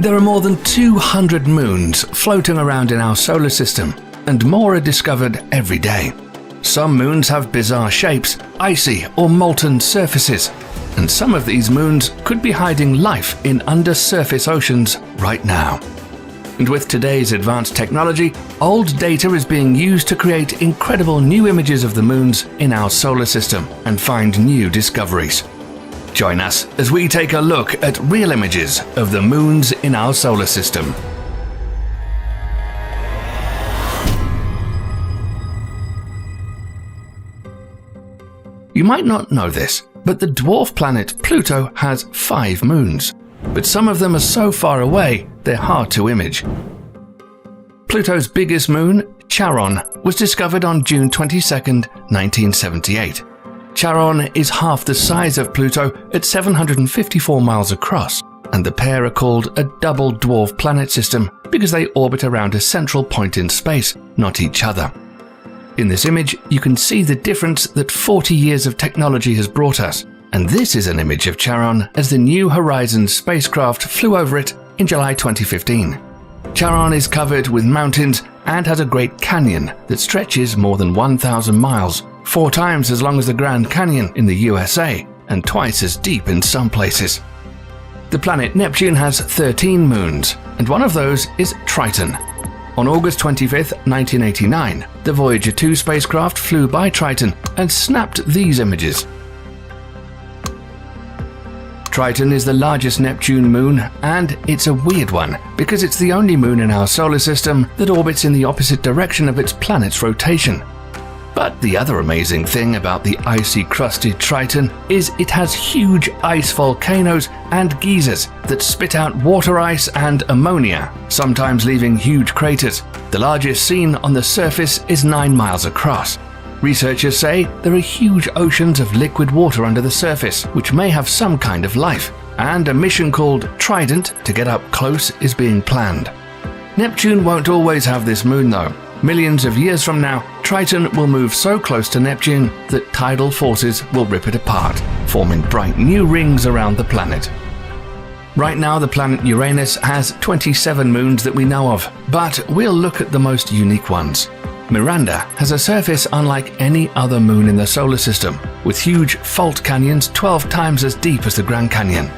There are more than 200 moons floating around in our solar system, and more are discovered every day. Some moons have bizarre shapes, icy or molten surfaces, and some of these moons could be hiding life in undersurface oceans right now. And with today's advanced technology, old data is being used to create incredible new images of the moons in our solar system and find new discoveries. Join us as we take a look at real images of the moons in our solar system. You might not know this, but the dwarf planet Pluto has 5 moons. But some of them are so far away, they're hard to image. Pluto's biggest moon, Charon, was discovered on June 22, 1978. Charon is half the size of Pluto at 754 miles across, and the pair are called a double dwarf planet system because they orbit around a central point in space, not each other. In this image, you can see the difference that 40 years of technology has brought us, and this is an image of Charon as the New Horizons spacecraft flew over it in July 2015. Charon is covered with mountains and has a great canyon that stretches more than 1,000 miles, 4 times as long as the Grand Canyon in the USA, and twice as deep in some places. The planet Neptune has 13 moons, and one of those is Triton. On August 25, 1989, the Voyager 2 spacecraft flew by Triton and snapped these images. Triton is the largest Neptune moon, and it's a weird one because it's the only moon in our solar system that orbits in the opposite direction of its planet's rotation. But the other amazing thing about the icy crusted Triton is it has huge ice volcanoes and geysers that spit out water ice and ammonia, sometimes leaving huge craters. The largest seen on the surface is 9 miles across. Researchers say there are huge oceans of liquid water under the surface, which may have some kind of life, and a mission called Trident to get up close is being planned. Neptune won't always have this moon though. Millions of years from now, Triton will move so close to Neptune that tidal forces will rip it apart, forming bright new rings around the planet. Right now, the planet Uranus has 27 moons that we know of, but we'll look at the most unique ones. Miranda has a surface unlike any other moon in the solar system, with huge fault canyons 12 times as deep as the Grand Canyon.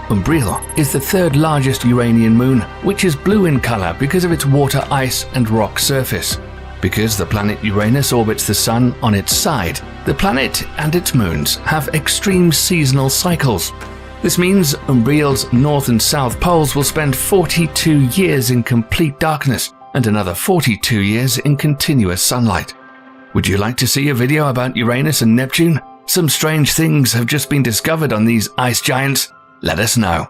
Umbriel is the 3rd largest Uranian moon, which is blue in color because of its water, ice, and rock surface. Because the planet Uranus orbits the Sun on its side, the planet and its moons have extreme seasonal cycles. This means Umbriel's north and south poles will spend 42 years in complete darkness and another 42 years in continuous sunlight. Would you like to see a video about Uranus and Neptune? Some strange things have just been discovered on these ice giants. Let us know.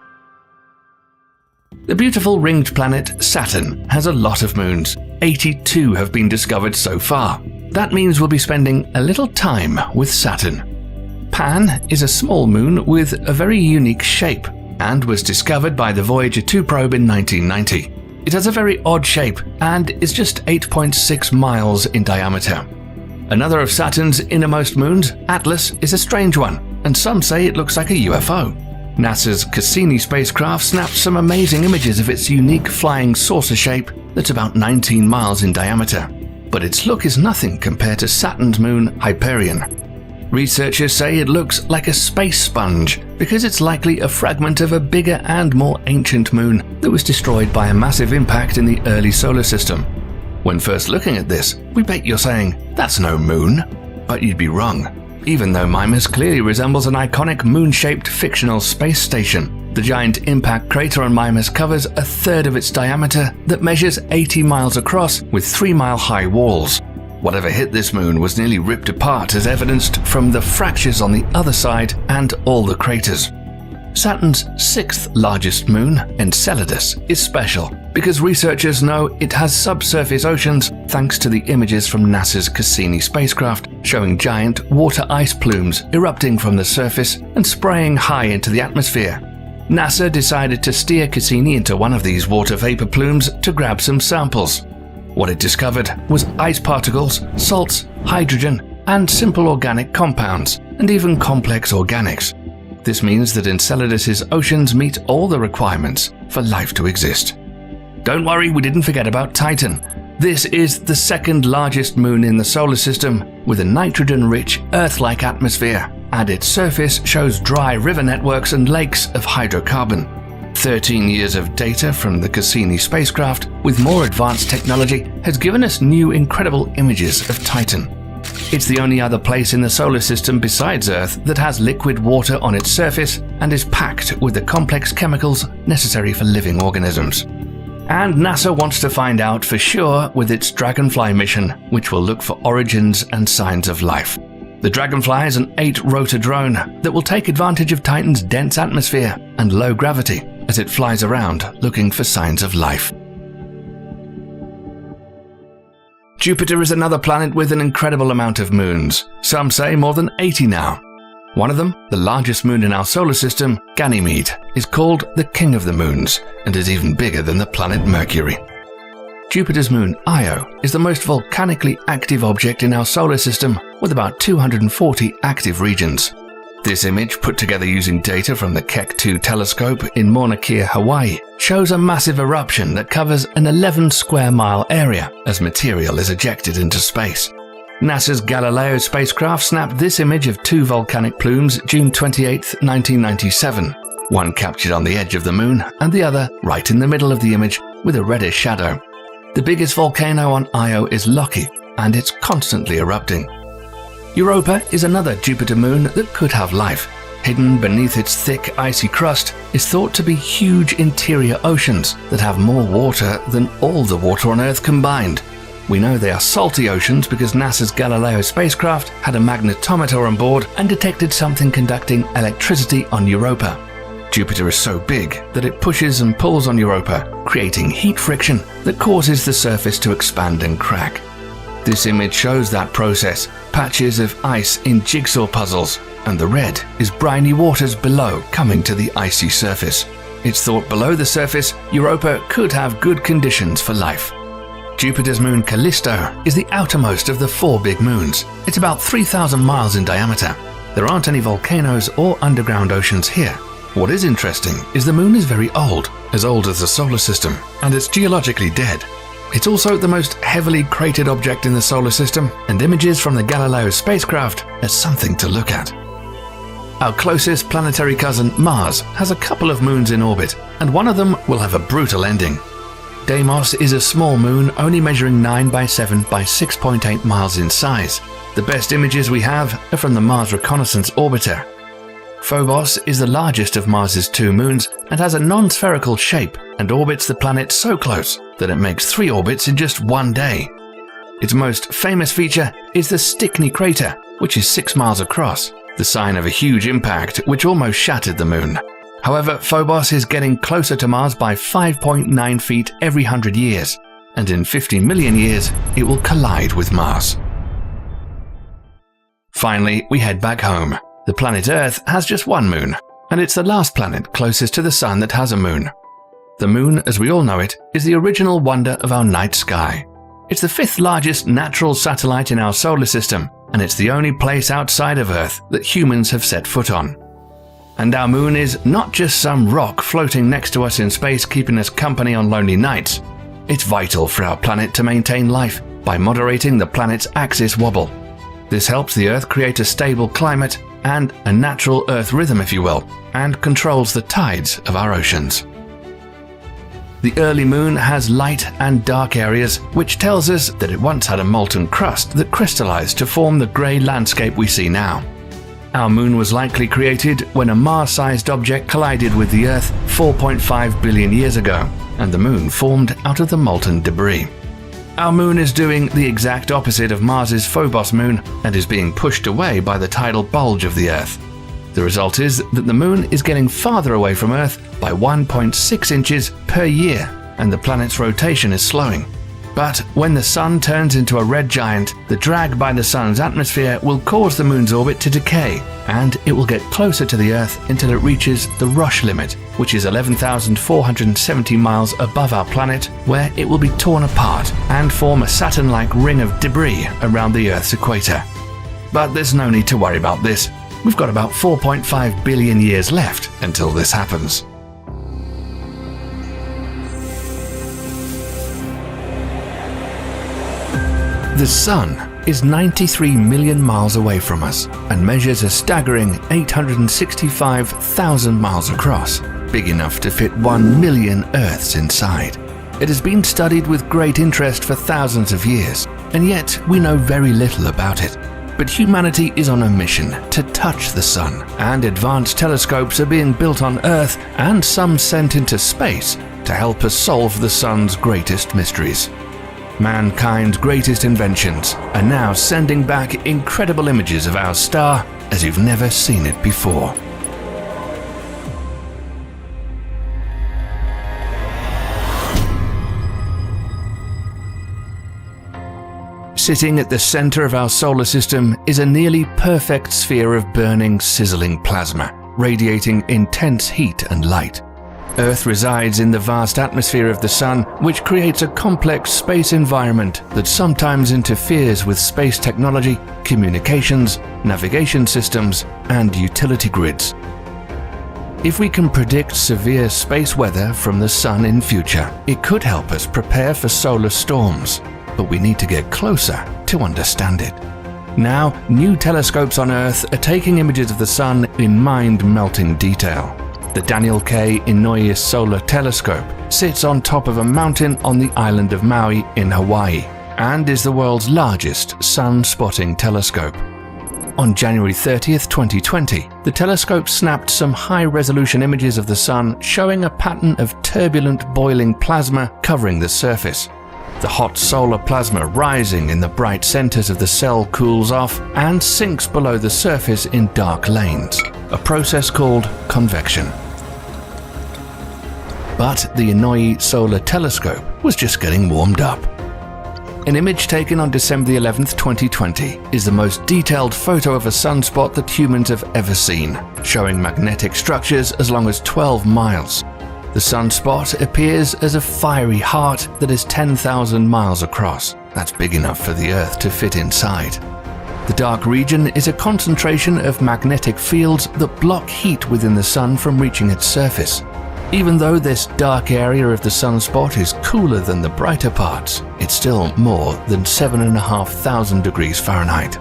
The beautiful ringed planet Saturn has a lot of moons. 82 have been discovered so far. That means we'll be spending a little time with Saturn. Pan is a small moon with a very unique shape and was discovered by the Voyager 2 probe in 1990. It has a very odd shape and is just 8.6 miles in diameter. Another of Saturn's innermost moons, Atlas, is a strange one, and some say it looks like a UFO. NASA's Cassini spacecraft snapped some amazing images of its unique flying saucer shape that's about 19 miles in diameter. But its look is nothing compared to Saturn's moon, Hyperion. Researchers say it looks like a space sponge because it's likely a fragment of a bigger and more ancient moon that was destroyed by a massive impact in the early solar system. When first looking at this, we bet you're saying, that's no moon. But you'd be wrong. Even though Mimas clearly resembles an iconic moon-shaped fictional space station, the giant impact crater on Mimas covers 1/3 of its diameter that measures 80 miles across with 3-mile-high walls. Whatever hit this moon was nearly ripped apart as evidenced from the fractures on the other side and all the craters. Saturn's 6th largest moon, Enceladus, is special because researchers know it has subsurface oceans thanks to the images from NASA's Cassini spacecraft showing giant water ice plumes erupting from the surface and spraying high into the atmosphere. NASA decided to steer Cassini into one of these water vapor plumes to grab some samples. What it discovered was ice particles, salts, hydrogen, and simple organic compounds, and even complex organics. This means that Enceladus's oceans meet all the requirements for life to exist. Don't worry, we didn't forget about Titan. This is the second largest moon in the solar system, with a nitrogen-rich, Earth-like atmosphere, and its surface shows dry river networks and lakes of hydrocarbon. 13 years of data from the Cassini spacecraft, with more advanced technology, has given us new incredible images of Titan. It's the only other place in the solar system besides Earth that has liquid water on its surface and is packed with the complex chemicals necessary for living organisms. And NASA wants to find out for sure with its Dragonfly mission, which will look for origins and signs of life. The Dragonfly is an 8-rotor drone that will take advantage of Titan's dense atmosphere and low gravity as it flies around looking for signs of life. Jupiter is another planet with an incredible amount of moons. Some say more than 80 now. One of them, the largest moon in our solar system, Ganymede, is called the King of the Moons and is even bigger than the planet Mercury. Jupiter's moon Io is the most volcanically active object in our solar system, with about 240 active regions. This image, put together using data from the Keck 2 telescope in Mauna Kea, Hawaii, shows a massive eruption that covers an 11-square-mile area as material is ejected into space. NASA's Galileo spacecraft snapped this image of two volcanic plumes June 28, 1997, one captured on the edge of the moon and the other right in the middle of the image with a reddish shadow. The biggest volcano on Io is Loki, and it's constantly erupting. Europa is another Jupiter moon that could have life. Hidden beneath its thick, icy crust is thought to be huge interior oceans that have more water than all the water on Earth combined. We know they are salty oceans because NASA's Galileo spacecraft had a magnetometer on board and detected something conducting electricity on Europa. Jupiter is so big that it pushes and pulls on Europa, creating heat friction that causes the surface to expand and crack. This image shows that process, patches of ice in jigsaw puzzles, and the red is briny waters below coming to the icy surface. It's thought below the surface, Europa could have good conditions for life. Jupiter's moon Callisto is the outermost of the 4 big moons. It's about 3,000 miles in diameter. There aren't any volcanoes or underground oceans here. What is interesting is the moon is very old as the solar system, and it's geologically dead. It's also the most heavily cratered object in the solar system, and images from the Galileo spacecraft are something to look at. Our closest planetary cousin, Mars, has a couple of moons in orbit, and one of them will have a brutal ending. Deimos is a small moon only measuring 9 by 7 by 6.8 miles in size. The best images we have are from the Mars Reconnaissance Orbiter. Phobos is the largest of Mars's 2 moons and has a non-spherical shape and orbits the planet so close that it makes 3 orbits in just one day. Its most famous feature is the Stickney crater, which is 6 miles across, the sign of a huge impact which almost shattered the moon. However, Phobos is getting closer to Mars by 5.9 feet every 100 years, and in 50 million years it will collide with Mars. Finally, we head back home. The planet Earth has just one moon, and it's the last planet closest to the Sun that has a moon. The moon, as we all know it, is the original wonder of our night sky. It's the 5th largest natural satellite in our solar system, and it's the only place outside of Earth that humans have set foot on. And our moon is not just some rock floating next to us in space keeping us company on lonely nights. It's vital for our planet to maintain life by moderating the planet's axis wobble. This helps the Earth create a stable climate and a natural Earth rhythm, if you will, and controls the tides of our oceans. The early moon has light and dark areas, which tells us that it once had a molten crust that crystallized to form the grey landscape we see now. Our moon was likely created when a Mars-sized object collided with the Earth 4.5 billion years ago, and the moon formed out of the molten debris. Our moon is doing the exact opposite of Mars's Phobos moon and is being pushed away by the tidal bulge of the Earth. The result is that the moon is getting farther away from Earth by 1.6 inches per year, and the planet's rotation is slowing. But when the Sun turns into a red giant, the drag by the Sun's atmosphere will cause the moon's orbit to decay, and it will get closer to the Earth until it reaches the Roche limit, which is 11,470 miles above our planet, where it will be torn apart and form a Saturn-like ring of debris around the Earth's equator. But there's no need to worry about this. We've got about 4.5 billion years left until this happens. The Sun is 93 million miles away from us and measures a staggering 865,000 miles across, big enough to fit 1 million Earths inside. It has been studied with great interest for thousands of years, and yet we know very little about it. But humanity is on a mission to touch the Sun, and advanced telescopes are being built on Earth and some sent into space to help us solve the Sun's greatest mysteries. Mankind's greatest inventions are now sending back incredible images of our star as you've never seen it before. Sitting at the center of our solar system is a nearly perfect sphere of burning, sizzling plasma, radiating intense heat and light. Earth resides in the vast atmosphere of the Sun, which creates a complex space environment that sometimes interferes with space technology, communications, navigation systems, and utility grids. If we can predict severe space weather from the Sun in future, it could help us prepare for solar storms, but we need to get closer to understand it. Now, new telescopes on Earth are taking images of the Sun in mind-melting detail. The Daniel K. Inouye Solar Telescope sits on top of a mountain on the island of Maui in Hawaii and is the world's largest sun-spotting telescope. On January 30th, 2020, the telescope snapped some high-resolution images of the Sun showing a pattern of turbulent boiling plasma covering the surface. The hot solar plasma rising in the bright centers of the cell cools off and sinks below the surface in dark lanes, a process called convection. But the Inouye Solar Telescope was just getting warmed up. An image taken on December 11th, 2020 is the most detailed photo of a sunspot that humans have ever seen, showing magnetic structures as long as 12 miles. The sunspot appears as a fiery heart that is 10,000 miles across. That's big enough for the Earth to fit inside. The dark region is a concentration of magnetic fields that block heat within the Sun from reaching its surface. Even though this dark area of the sunspot is cooler than the brighter parts, it's still more than 7,500 degrees Fahrenheit.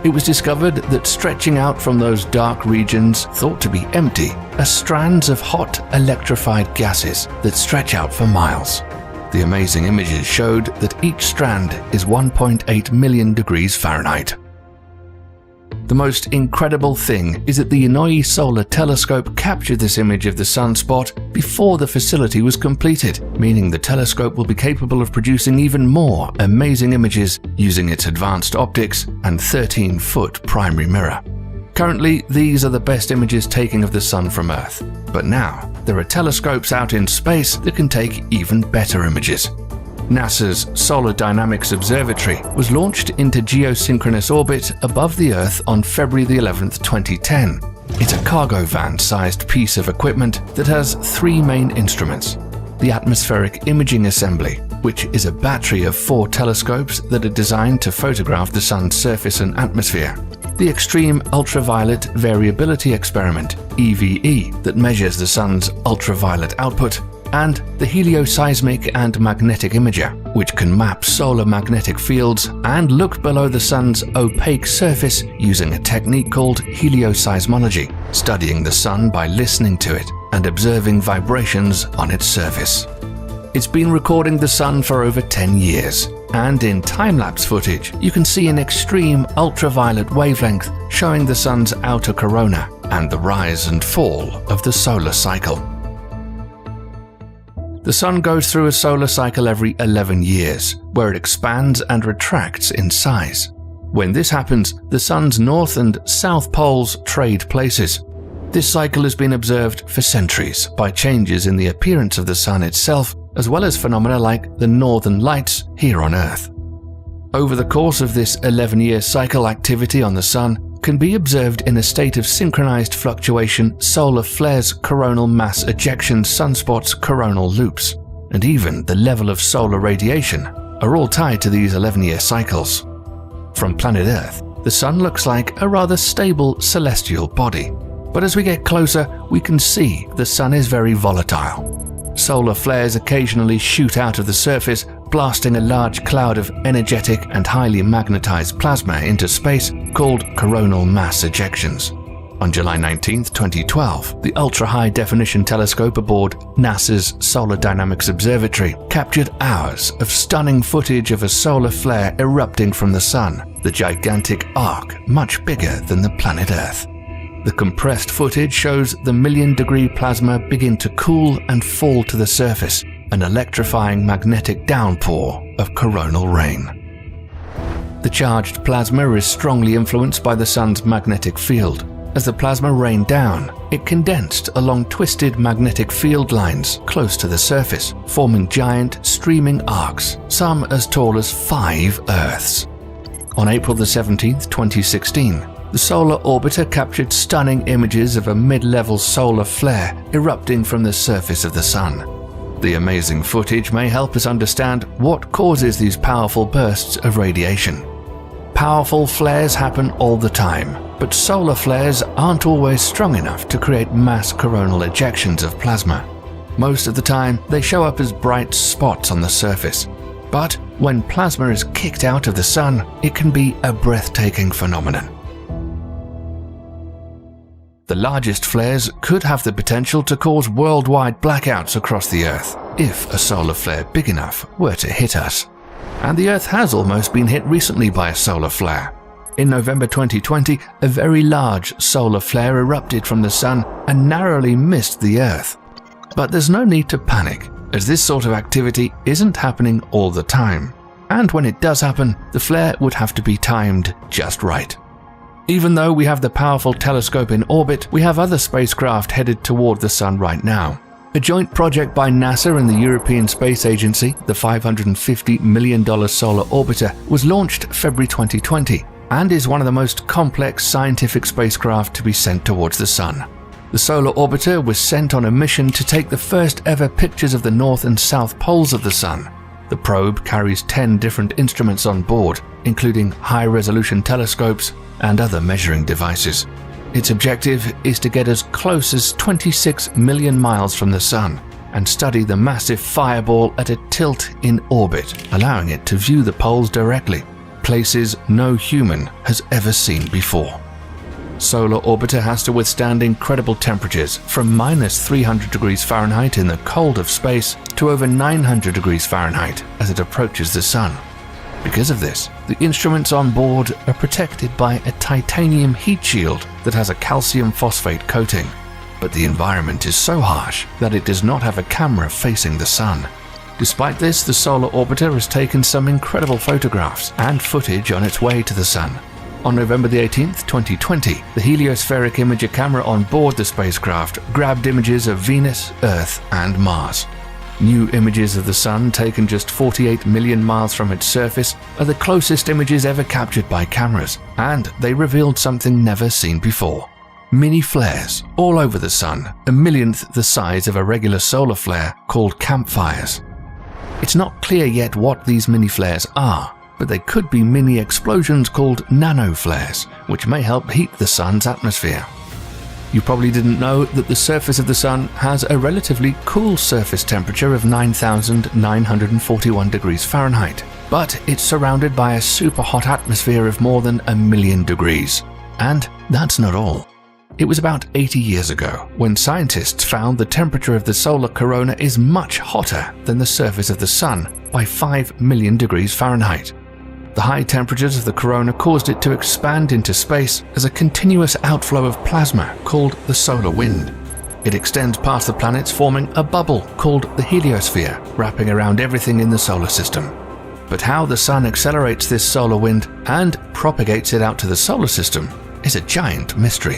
It was discovered that stretching out from those dark regions, thought to be empty, are strands of hot electrified gases that stretch out for miles. The amazing images showed that each strand is 1.8 million degrees Fahrenheit. The most incredible thing is that the Inouye Solar Telescope captured this image of the sunspot before the facility was completed, meaning the telescope will be capable of producing even more amazing images using its advanced optics and 13-foot primary mirror. Currently, these are the best images taken of the Sun from Earth, but now there are telescopes out in space that can take even better images. NASA's Solar Dynamics Observatory was launched into geosynchronous orbit above the Earth on February 11th, 2010. It's a cargo van-sized piece of equipment that has three main instruments. The Atmospheric Imaging Assembly, which is a battery of 4 telescopes that are designed to photograph the Sun's surface and atmosphere. The Extreme Ultraviolet Variability Experiment, EVE, that measures the Sun's ultraviolet output, and the Helioseismic and Magnetic Imager, which can map solar magnetic fields and look below the Sun's opaque surface using a technique called helioseismology, studying the Sun by listening to it and observing vibrations on its surface. It's been recording the Sun for over 10 years, and in time-lapse footage you can see an extreme ultraviolet wavelength showing the Sun's outer corona and the rise and fall of the solar cycle. The Sun goes through a solar cycle every 11 years, where it expands and retracts in size. When this happens, the Sun's north and south poles trade places. This cycle has been observed for centuries by changes in the appearance of the Sun itself, as well as phenomena like the northern lights here on Earth. Over the course of this 11-year cycle, activity on the Sun can be observed in a state of synchronized fluctuation, solar flares, coronal mass ejections, sunspots, coronal loops, and even the level of solar radiation are all tied to these 11-year cycles. From planet Earth, the Sun looks like a rather stable celestial body. But as we get closer, we can see the Sun is very volatile. Solar flares occasionally shoot out of the surface, blasting a large cloud of energetic and highly magnetized plasma into space called coronal mass ejections. On July 19, 2012, the ultra-high-definition telescope aboard NASA's Solar Dynamics Observatory captured hours of stunning footage of a solar flare erupting from the Sun, the gigantic arc much bigger than the planet Earth. The compressed footage shows the million-degree plasma begin to cool and fall to the surface, an electrifying magnetic downpour of coronal rain. The charged plasma is strongly influenced by the Sun's magnetic field. As the plasma rained down, it condensed along twisted magnetic field lines close to the surface, forming giant streaming arcs, some as tall as 5 Earths. On April 17, 2016, the Solar Orbiter captured stunning images of a mid-level solar flare erupting from the surface of the Sun. The amazing footage may help us understand what causes these powerful bursts of radiation. Powerful flares happen all the time, but solar flares aren't always strong enough to create mass coronal ejections of plasma. Most of the time, they show up as bright spots on the surface. But when plasma is kicked out of the Sun, it can be a breathtaking phenomenon. The largest flares could have the potential to cause worldwide blackouts across the Earth if a solar flare big enough were to hit us. And the Earth has almost been hit recently by a solar flare. In November 2020, a very large solar flare erupted from the Sun and narrowly missed the Earth. But there's no need to panic, as this sort of activity isn't happening all the time. And when it does happen, the flare would have to be timed just right. Even though we have the powerful telescope in orbit, we have other spacecraft headed toward the Sun right now. A joint project by NASA and the European Space Agency, the $550 million Solar Orbiter, was launched February 2020 and is one of the most complex scientific spacecraft to be sent towards the Sun. The Solar Orbiter was sent on a mission to take the first ever pictures of the north and south poles of the Sun. The probe carries 10 different instruments on board, including high-resolution telescopes and other measuring devices. Its objective is to get as close as 26 million miles from the Sun and study the massive fireball at a tilt in orbit, allowing it to view the poles directly, places no human has ever seen before. Solar Orbiter has to withstand incredible temperatures from minus 300 degrees Fahrenheit in the cold of space to over 900 degrees Fahrenheit as it approaches the Sun. Because of this, the instruments on board are protected by a titanium heat shield that has a calcium phosphate coating. But the environment is so harsh that it does not have a camera facing the Sun. Despite this, the Solar Orbiter has taken some incredible photographs and footage on its way to the Sun. On November 18, 2020, the heliospheric imager camera on board the spacecraft grabbed images of Venus, Earth, and Mars. New images of the Sun taken just 48 million miles from its surface are the closest images ever captured by cameras, and they revealed something never seen before. Mini flares all over the Sun, a millionth the size of a regular solar flare, called campfires. It's not clear yet what these mini flares are, but they could be mini explosions called nanoflares, which may help heat the Sun's atmosphere. You probably didn't know that the surface of the Sun has a relatively cool surface temperature of 9,941 degrees Fahrenheit, but it's surrounded by a super hot atmosphere of more than 1 million degrees. And that's not all. It was about 80 years ago when scientists found the temperature of the solar corona is much hotter than the surface of the Sun by 5 million degrees Fahrenheit. The high temperatures of the corona caused it to expand into space as a continuous outflow of plasma called the solar wind. It extends past the planets, forming a bubble called the heliosphere, wrapping around everything in the solar system. But how the Sun accelerates this solar wind and propagates it out to the solar system is a giant mystery.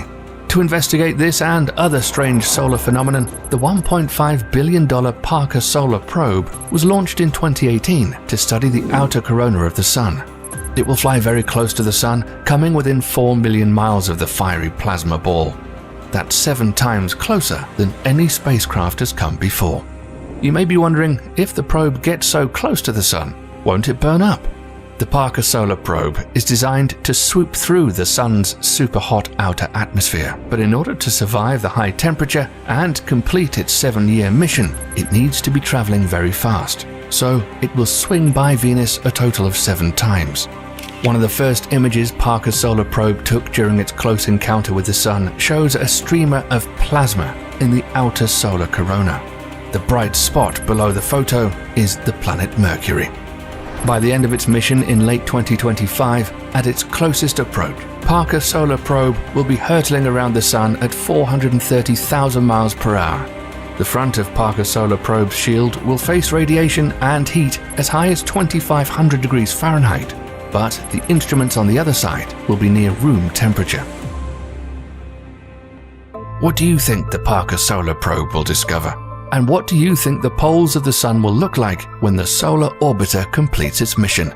To investigate this and other strange solar phenomenon, the $1.5 billion Parker Solar Probe was launched in 2018 to study the outer corona of the Sun. It will fly very close to the Sun, coming within 4 million miles of the fiery plasma ball. That's 7 times closer than any spacecraft has come before. You may be wondering, if the probe gets so close to the Sun, won't it burn up? The Parker Solar Probe is designed to swoop through the Sun's super-hot outer atmosphere, but in order to survive the high temperature and complete its 7-year mission, it needs to be traveling very fast. So it will swing by Venus a total of 7 times. One of the first images Parker's Solar Probe took during its close encounter with the Sun shows a streamer of plasma in the outer solar corona. The bright spot below the photo is the planet Mercury. By the end of its mission in late 2025, at its closest approach, Parker Solar Probe will be hurtling around the Sun at 430,000 miles per hour. The front of Parker Solar Probe's shield will face radiation and heat as high as 2,500 degrees Fahrenheit, but the instruments on the other side will be near room temperature. What do you think the Parker Solar Probe will discover? And what do you think the poles of the Sun will look like when the solar orbiter completes its mission?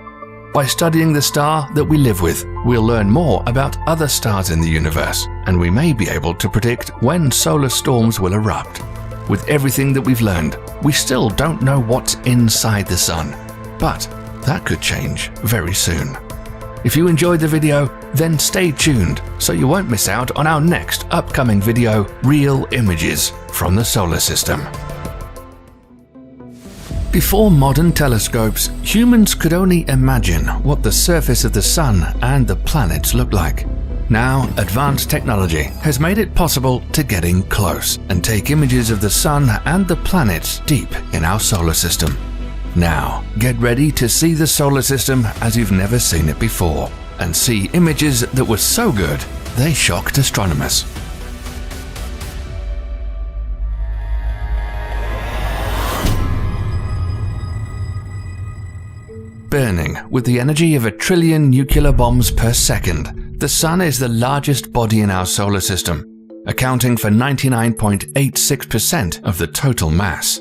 By studying the star that we live with, we'll learn more about other stars in the universe, and we may be able to predict when solar storms will erupt. With everything that we've learned, we still don't know what's inside the Sun, but that could change very soon. If you enjoyed the video, then stay tuned so you won't miss out on our next upcoming video, Real Images from the Solar System. Before modern telescopes, humans could only imagine what the surface of the Sun and the planets looked like. Now, advanced technology has made it possible to get in close and take images of the Sun and the planets deep in our solar system. Now, get ready to see the solar system as you've never seen it before, and see images that were so good they shocked astronomers. Burning with the energy of 1 trillion nuclear bombs per second, the Sun is the largest body in our solar system, accounting for 99.86% of the total mass.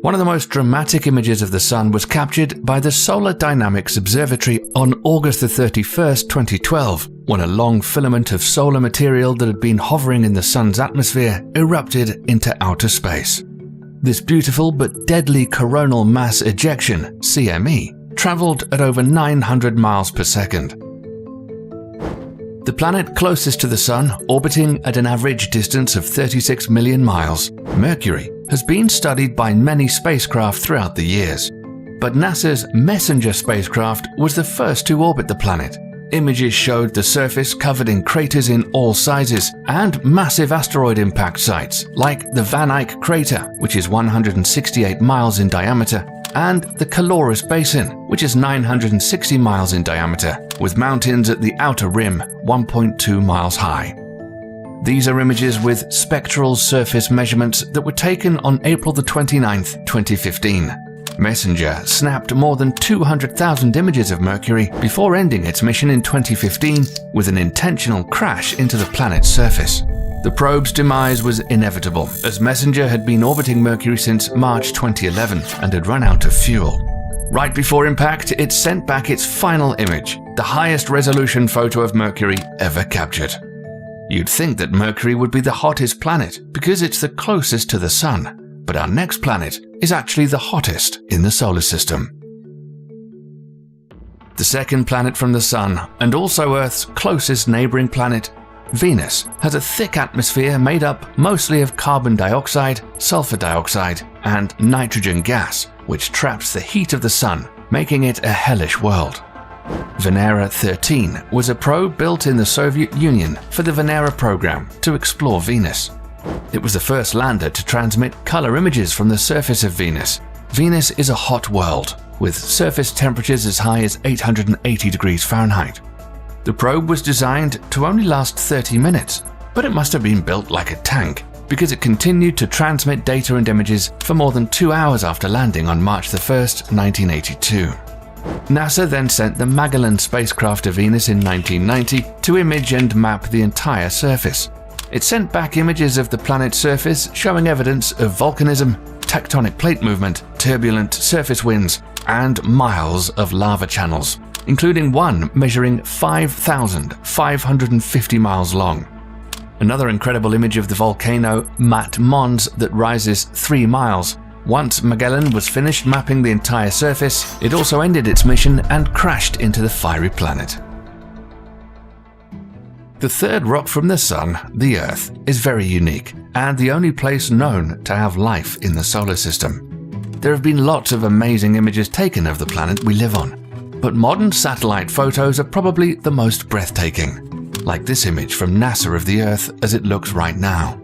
One of the most dramatic images of the Sun was captured by the Solar Dynamics Observatory on August 31, 2012, when a long filament of solar material that had been hovering in the Sun's atmosphere erupted into outer space. This beautiful but deadly coronal mass ejection, CME, traveled at over 900 miles per second. The planet closest to the Sun, orbiting at an average distance of 36 million miles, Mercury, has been studied by many spacecraft throughout the years. But NASA's Messenger spacecraft was the first to orbit the planet. Images showed the surface covered in craters in all sizes and massive asteroid impact sites like the Van Eyck crater, which is 168 miles in diameter, and the Calorus Basin, which is 960 miles in diameter, with mountains at the outer rim 1.2 miles high. These are images with spectral surface measurements that were taken on April 29, 2015. Messenger snapped more than 200,000 images of Mercury before ending its mission in 2015 with an intentional crash into the planet's surface. The probe's demise was inevitable, as Messenger had been orbiting Mercury since March 2011 and had run out of fuel. Right before impact, it sent back its final image, the highest resolution photo of Mercury ever captured. You'd think that Mercury would be the hottest planet because it's the closest to the Sun, but our next planet is actually the hottest in the solar system. The second planet from the Sun, and also Earth's closest neighboring planet, Venus, has a thick atmosphere made up mostly of carbon dioxide, sulfur dioxide, and nitrogen gas, which traps the heat of the Sun, making it a hellish world. Venera 13 was a probe built in the Soviet Union for the Venera program to explore Venus. It was the first lander to transmit color images from the surface of Venus. Venus is a hot world, with surface temperatures as high as 880 degrees Fahrenheit. The probe was designed to only last 30 minutes, but it must have been built like a tank, because it continued to transmit data and images for more than 2 hours after landing on March 1, 1982. NASA then sent the Magellan spacecraft to Venus in 1990 to image and map the entire surface. It sent back images of the planet's surface showing evidence of volcanism, tectonic plate movement, turbulent surface winds, and miles of lava channels, including one measuring 5,550 miles long. Another incredible image of the volcano Mat Mons that rises 3 miles Once Magellan was finished mapping the entire surface, it also ended its mission and crashed into the fiery planet. The third rock from the Sun, the Earth, is very unique and the only place known to have life in the solar system. There have been lots of amazing images taken of the planet we live on, but modern satellite photos are probably the most breathtaking, like this image from NASA of the Earth as it looks right now.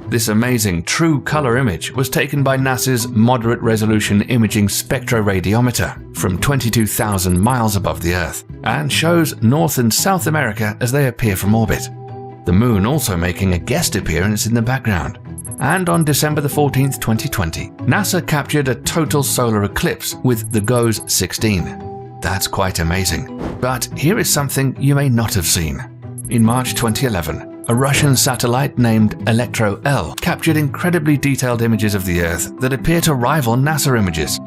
This amazing true color image was taken by NASA's Moderate Resolution Imaging Spectroradiometer from 22,000 miles above the Earth and shows North and South America as they appear from orbit. The Moon also making a guest appearance in the background. And on December 14, 2020, NASA captured a total solar eclipse with the GOES 16. That's quite amazing. But here is something you may not have seen. In March 2011, a Russian satellite named Electro-L captured incredibly detailed images of the Earth that appear to rival NASA images.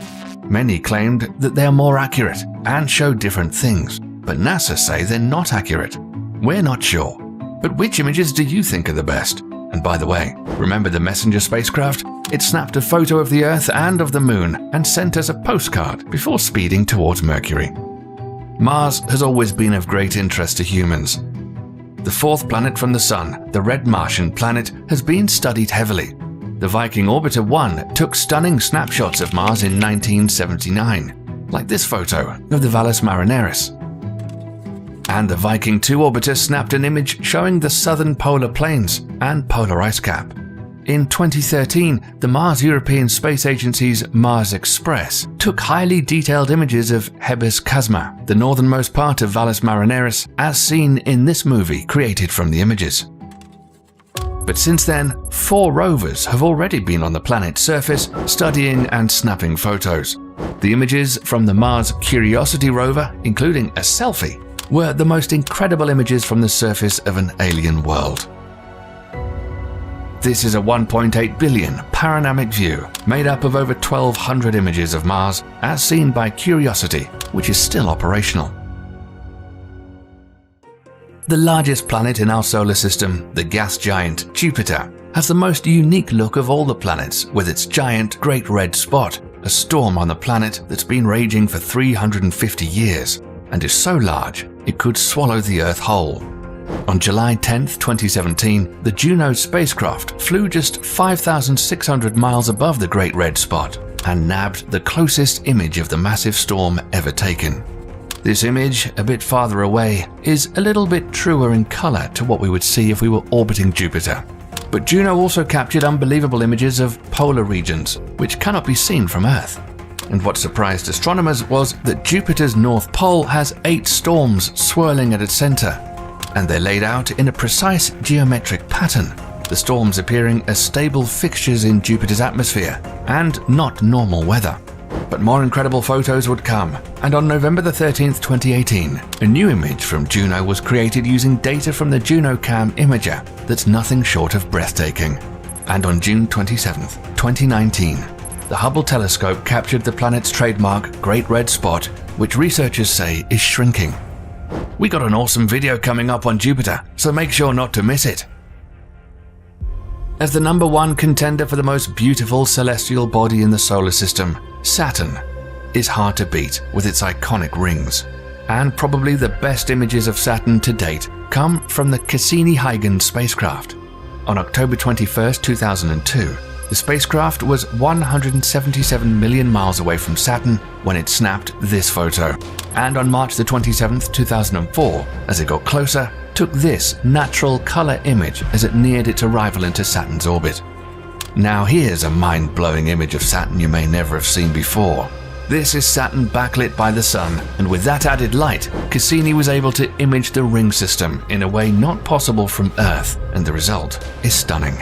Many claimed that they are more accurate and show different things, but NASA say they're not accurate. We're not sure. But which images do you think are the best? And by the way, remember the Messenger spacecraft? It snapped a photo of the Earth and of the Moon and sent us a postcard before speeding towards Mercury. Mars has always been of great interest to humans. The fourth planet from the Sun, the red Martian planet, has been studied heavily. The Viking Orbiter 1 took stunning snapshots of Mars in 1979, like this photo of the Valles Marineris. And the Viking 2 orbiter snapped an image showing the southern polar plains and polar ice cap. In 2013, the Mars European Space Agency's Mars Express took highly detailed images of Hebes Chasma, the northernmost part of Valles Marineris, as seen in this movie created from the images. But since then, 4 rovers have already been on the planet's surface studying and snapping photos. The images from the Mars Curiosity rover, including a selfie, were the most incredible images from the surface of an alien world. This is a 1.8 billion panoramic view made up of over 1,200 images of Mars as seen by Curiosity, which is still operational. The largest planet in our solar system, the gas giant Jupiter, has the most unique look of all the planets with its giant Great Red Spot, a storm on the planet that's been raging for 350 years and is so large it could swallow the Earth whole. On July 10, 2017, the Juno spacecraft flew just 5,600 miles above the Great Red Spot and nabbed the closest image of the massive storm ever taken. This image, a bit farther away, is a little bit truer in color to what we would see if we were orbiting Jupiter. But Juno also captured unbelievable images of polar regions, which cannot be seen from Earth. And what surprised astronomers was that Jupiter's North Pole has 8 storms swirling at its center, and they're laid out in a precise geometric pattern, the storms appearing as stable fixtures in Jupiter's atmosphere and not normal weather. But more incredible photos would come, and on November 13, 2018, a new image from Juno was created using data from the JunoCam imager that's nothing short of breathtaking. And on June 27, 2019, the Hubble telescope captured the planet's trademark Great Red Spot, which researchers say is shrinking. We got an awesome video coming up on Jupiter, so make sure not to miss it. As the #1 contender for the most beautiful celestial body in the solar system, Saturn is hard to beat with its iconic rings. And probably the best images of Saturn to date come from the Cassini-Huygens spacecraft. On October 21, 2002, the spacecraft was 177 million miles away from Saturn when it snapped this photo. And on March 27, 2004, as it got closer, took this natural color image as it neared its arrival into Saturn's orbit. Now here's a mind-blowing image of Saturn you may never have seen before. This is Saturn backlit by the Sun, and with that added light, Cassini was able to image the ring system in a way not possible from Earth, and the result is stunning.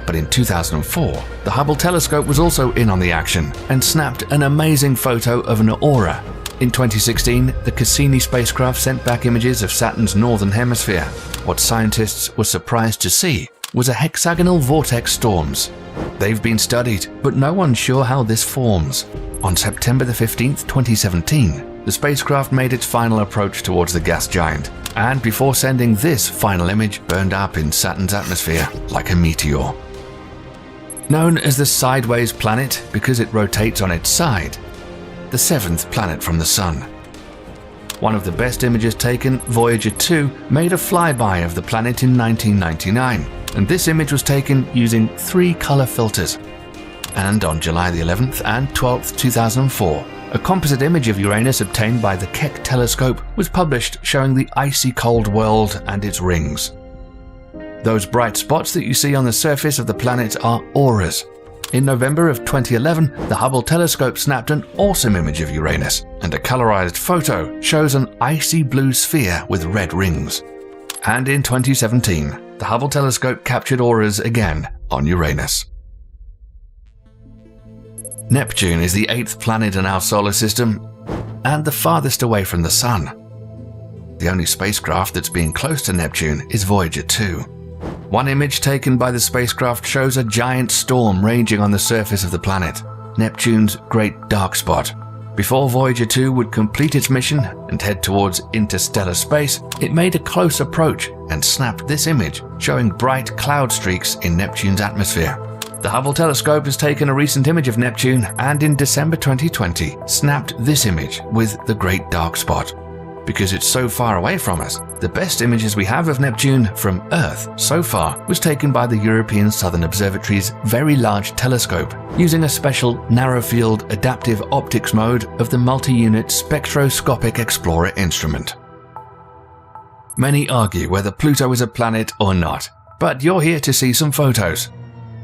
But in 2004, the Hubble telescope was also in on the action and snapped an amazing photo of an aurora. In 2016, the Cassini spacecraft sent back images of Saturn's northern hemisphere. What scientists were surprised to see was a hexagonal vortex storms. They've been studied, but no one's sure how this forms. On September 15, 2017, the spacecraft made its final approach towards the gas giant, and before sending this final image, burned up in Saturn's atmosphere like a meteor. Known as the sideways planet because it rotates on its side, the seventh planet from the Sun. One of the best images taken, Voyager 2, made a flyby of the planet in 1999, and this image was taken using 3 color filters. And on July the 11th and 12th, 2004, a composite image of Uranus obtained by the Keck telescope was published showing the icy cold world and its rings. Those bright spots that you see on the surface of the planet are auroras. In November of 2011, the Hubble telescope snapped an awesome image of Uranus, and a colorized photo shows an icy blue sphere with red rings. And in 2017, the Hubble telescope captured auroras again on Uranus. Neptune is the 8th planet in our solar system and the farthest away from the Sun. The only spacecraft that's been close to Neptune is Voyager 2. One image taken by the spacecraft shows a giant storm raging on the surface of the planet, Neptune's great dark spot. Before Voyager 2 would complete its mission and head towards interstellar space, it made a close approach and snapped this image showing bright cloud streaks in Neptune's atmosphere. The Hubble telescope has taken a recent image of Neptune and in December 2020 snapped this image with the great dark spot. Because it's so far away from us, the best images we have of Neptune from Earth so far was taken by the European Southern Observatory's Very Large Telescope using a special narrow-field adaptive optics mode of the multi-unit Spectroscopic Explorer instrument. Many argue whether Pluto is a planet or not, but you're here to see some photos.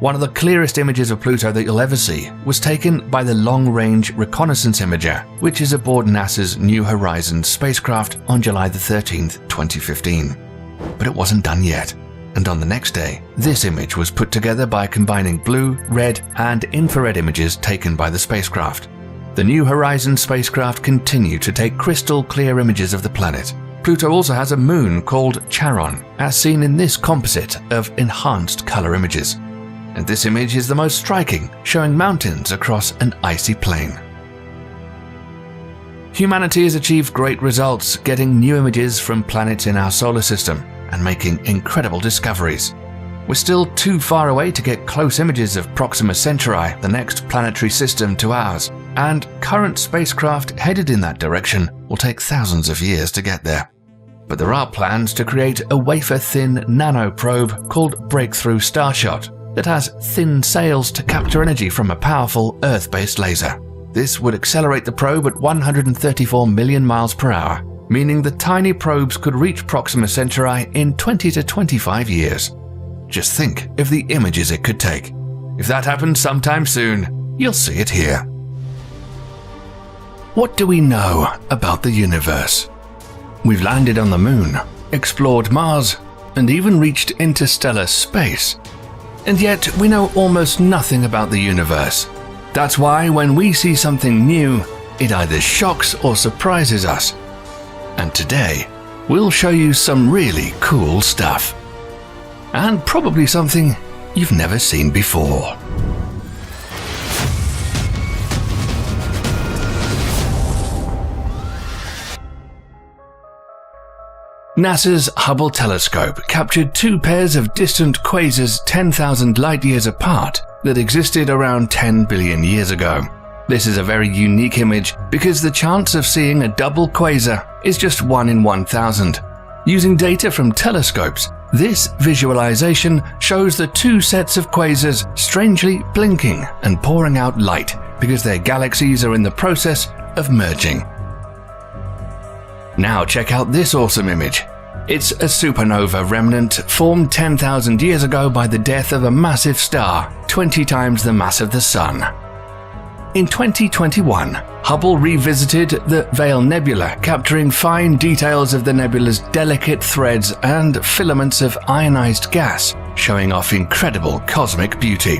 One of the clearest images of Pluto that you'll ever see was taken by the Long Range Reconnaissance Imager, which is aboard NASA's New Horizons spacecraft on July 13, 2015. But it wasn't done yet, and on the next day, this image was put together by combining blue, red, and infrared images taken by the spacecraft. The New Horizons spacecraft continued to take crystal clear images of the planet. Pluto also has a moon called Charon, as seen in this composite of enhanced color images. And this image is the most striking, showing mountains across an icy plain. Humanity has achieved great results getting new images from planets in our solar system and making incredible discoveries. We're still too far away to get close images of Proxima Centauri, the next planetary system to ours, and current spacecraft headed in that direction will take thousands of years to get there. But there are plans to create a wafer-thin nanoprobe called Breakthrough Starshot that has thin sails to capture energy from a powerful Earth-based laser. This would accelerate the probe at 134 million miles per hour, meaning the tiny probes could reach Proxima Centauri in 20 to 25 years. Just think of the images it could take. If that happens sometime soon, you'll see it here. What do we know about the universe? We've landed on the moon, explored Mars, and even reached interstellar space. And yet, we know almost nothing about the universe. That's why when we see something new, it either shocks or surprises us. And today, we'll show you some really cool stuff. And probably something you've never seen before. NASA's Hubble telescope captured 2 pairs of distant quasars 10,000 light-years apart that existed around 10 billion years ago. This is a very unique image because the chance of seeing a double quasar is just 1 in 1,000. Using data from telescopes, this visualization shows the 2 sets of quasars strangely blinking and pouring out light because their galaxies are in the process of merging. Now check out this awesome image. It's a supernova remnant formed 10,000 years ago by the death of a massive star, 20 times the mass of the Sun. In 2021, Hubble revisited the Veil Nebula, capturing fine details of the nebula's delicate threads and filaments of ionized gas, showing off incredible cosmic beauty.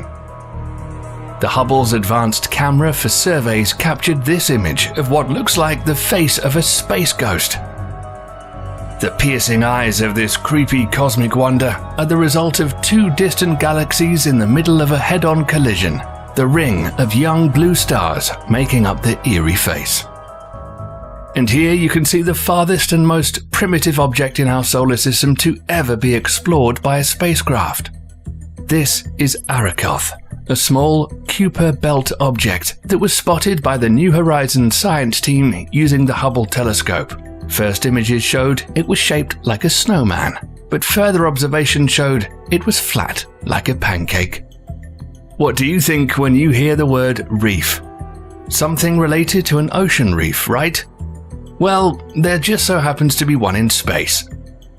The Hubble's advanced camera for surveys captured this image of what looks like the face of a space ghost. The piercing eyes of this creepy cosmic wonder are the result of 2 distant galaxies in the middle of a head-on collision, the ring of young blue stars making up the eerie face. And here you can see the farthest and most primitive object in our solar system to ever be explored by a spacecraft. This is Arrokoth, a small Kuiper belt object that was spotted by the New Horizons science team using the Hubble telescope. First images showed it was shaped like a snowman, but further observation showed it was flat like a pancake. What do you think when you hear the word reef? Something related to an ocean reef, right? Well, there just so happens to be one in space.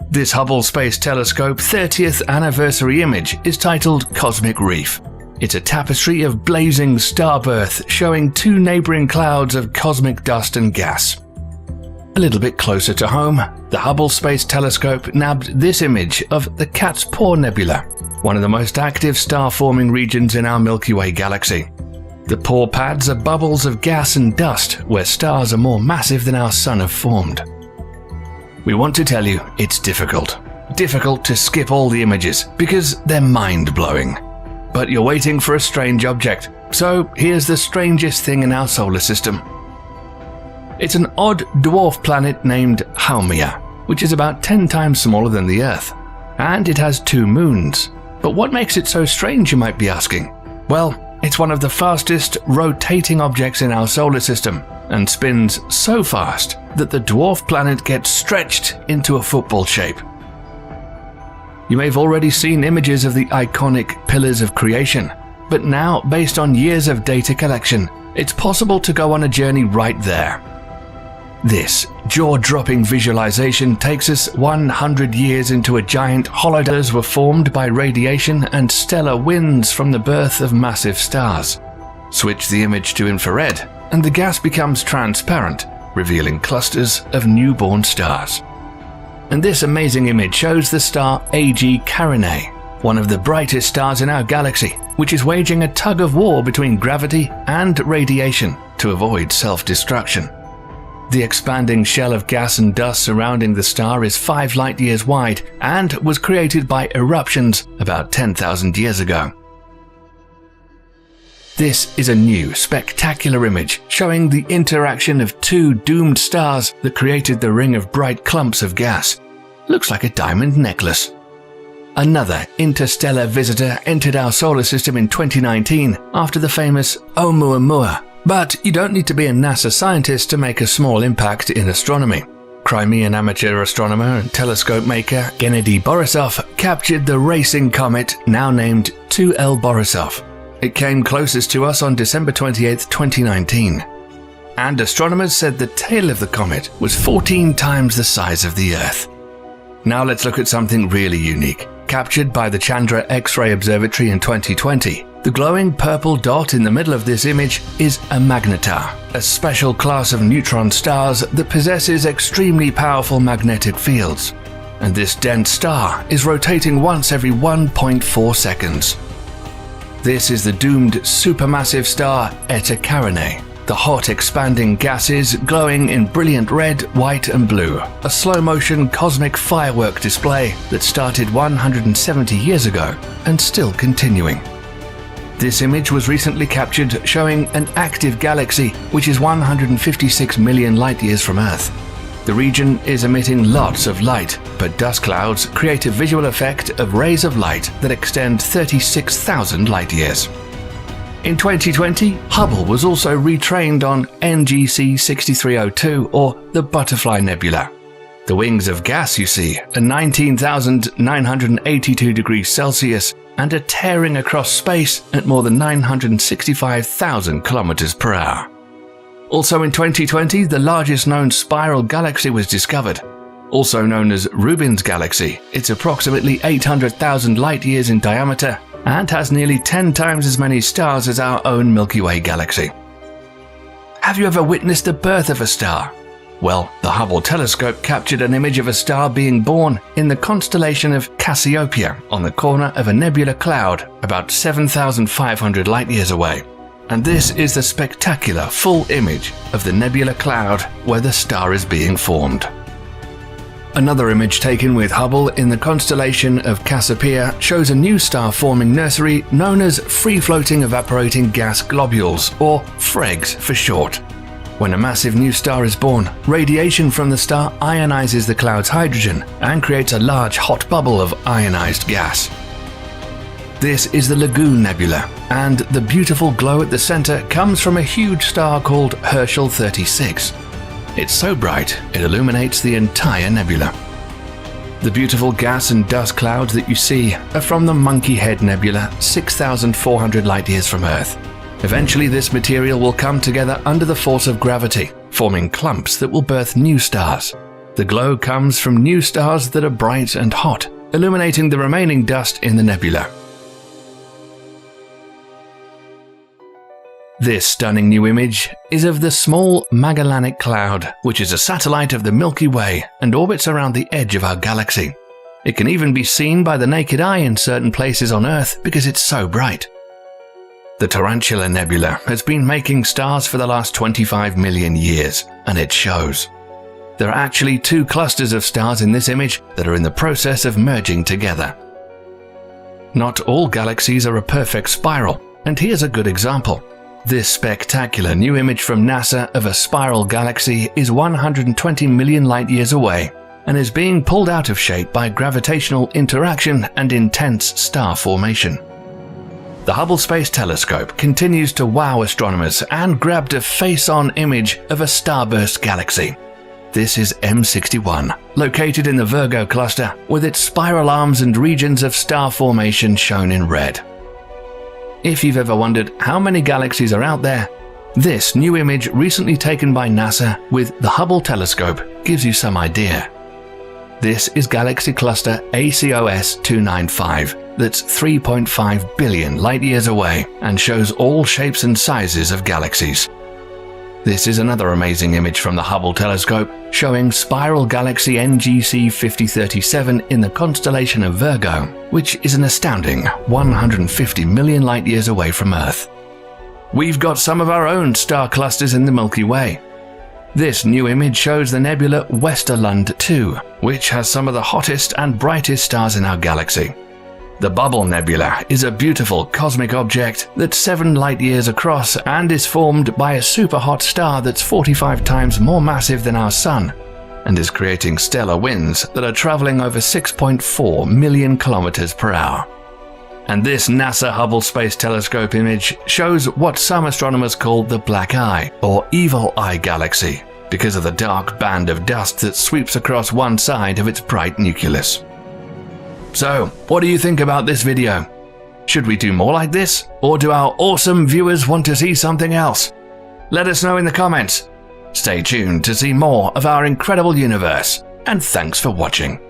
This Hubble Space Telescope 30th anniversary image is titled Cosmic Reef. It's a tapestry of blazing starbirth showing two neighboring clouds of cosmic dust and gas. A little bit closer to home, the Hubble Space Telescope nabbed this image of the Cat's Paw Nebula, one of the most active star-forming regions in our Milky Way galaxy. The paw pads are bubbles of gas and dust where stars are more massive than our Sun have formed. We want to tell you it's difficult to skip all the images because they're mind-blowing. But you're waiting for a strange object, so here's the strangest thing in our solar system. It's an odd dwarf planet named Haumea, which is about 10 times smaller than the Earth, and it has 2 moons. But what makes it so strange, you might be asking? Well, it's one of the fastest rotating objects in our solar system, and spins so fast that the dwarf planet gets stretched into a football shape. You may have already seen images of the iconic Pillars of Creation, but now, based on years of data collection, it's possible to go on a journey right there. This jaw-dropping visualization takes us 100 years into a giant hollow that were formed by radiation and stellar winds from the birth of massive stars. Switch the image to infrared, and the gas becomes transparent, revealing clusters of newborn stars. And this amazing image shows the star A.G. Carinae, one of the brightest stars in our galaxy, which is waging a tug of war between gravity and radiation to avoid self-destruction. The expanding shell of gas and dust surrounding the star is 5 light-years wide and was created by eruptions about 10,000 years ago. This is a new, spectacular image showing the interaction of 2 doomed stars that created the ring of bright clumps of gas. Looks like a diamond necklace. Another interstellar visitor entered our solar system in 2019 after the famous Oumuamua. But you don't need to be a NASA scientist to make a small impact in astronomy. Crimean amateur astronomer and telescope maker Gennady Borisov captured the racing comet now named 2L Borisov. It came closest to us on December 28, 2019. And astronomers said the tail of the comet was 14 times the size of the Earth. Now let's look at something really unique. Captured by the Chandra X-ray Observatory in 2020, the glowing purple dot in the middle of this image is a magnetar, a special class of neutron stars that possesses extremely powerful magnetic fields. And this dense star is rotating once every 1.4 seconds. This is the doomed supermassive star Eta Carinae. The hot expanding gases glowing in brilliant red, white and blue, a slow-motion cosmic firework display that started 170 years ago and still continuing. This image was recently captured showing an active galaxy which is 156 million light-years from Earth. The region is emitting lots of light, but dust clouds create a visual effect of rays of light that extend 36,000 light-years. In 2020, Hubble was also retrained on NGC 6302, or the Butterfly Nebula. The wings of gas you see are 19,982 degrees Celsius and are tearing across space at more than 965,000 kilometers per hour. Also in 2020, the largest known spiral galaxy was discovered. Also known as Rubin's Galaxy, it's approximately 800,000 light-years in diameter and has nearly 10 times as many stars as our own Milky Way galaxy. Have you ever witnessed the birth of a star? Well, the Hubble telescope captured an image of a star being born in the constellation of Cassiopeia on the corner of a nebular cloud about 7,500 light-years away. And this is the spectacular full image of the nebular cloud where the star is being formed. Another image taken with Hubble in the constellation of Cassiopeia shows a new star-forming nursery known as free-floating evaporating gas globules, or FREGs for short. When a massive new star is born, radiation from the star ionizes the cloud's hydrogen and creates a large hot bubble of ionized gas. This is the Lagoon Nebula, and the beautiful glow at the center comes from a huge star called Herschel 36. It's so bright, it illuminates the entire nebula. The beautiful gas and dust clouds that you see are from the Monkey Head Nebula, 6,400 light-years from Earth. Eventually, this material will come together under the force of gravity, forming clumps that will birth new stars. The glow comes from new stars that are bright and hot, illuminating the remaining dust in the nebula. This stunning new image is of the Small Magellanic Cloud, which is a satellite of the Milky Way and orbits around the edge of our galaxy. It can even be seen by the naked eye in certain places on Earth because it's so bright. The Tarantula Nebula has been making stars for the last 25 million years, and it shows. There are actually 2 clusters of stars in this image that are in the process of merging together. Not all galaxies are a perfect spiral, and here's a good example. This spectacular new image from NASA of a spiral galaxy is 120 million light-years away and is being pulled out of shape by gravitational interaction and intense star formation. The Hubble Space Telescope continues to wow astronomers and grabbed a face-on image of a starburst galaxy. This is M61, located in the Virgo cluster with its spiral arms and regions of star formation shown in red. If you've ever wondered how many galaxies are out there, this new image recently taken by NASA with the Hubble telescope gives you some idea. This is galaxy cluster ACOS 295 that's 3.5 billion light-years away and shows all shapes and sizes of galaxies. This is another amazing image from the Hubble telescope showing spiral galaxy NGC 5037 in the constellation of Virgo, which is an astounding 150 million light-years away from Earth. We've got some of our own star clusters in the Milky Way. This new image shows the nebula Westerlund 2, which has some of the hottest and brightest stars in our galaxy. The Bubble Nebula is a beautiful cosmic object that's 7 light-years across and is formed by a super-hot star that's 45 times more massive than our Sun and is creating stellar winds that are traveling over 6.4 million kilometers per hour. And this NASA Hubble Space Telescope image shows what some astronomers call the Black Eye or Evil Eye Galaxy because of the dark band of dust that sweeps across one side of its bright nucleus. So, what do you think about this video? Should we do more like this, or do our awesome viewers want to see something else? Let us know in the comments. Stay tuned to see more of our incredible universe, and thanks for watching.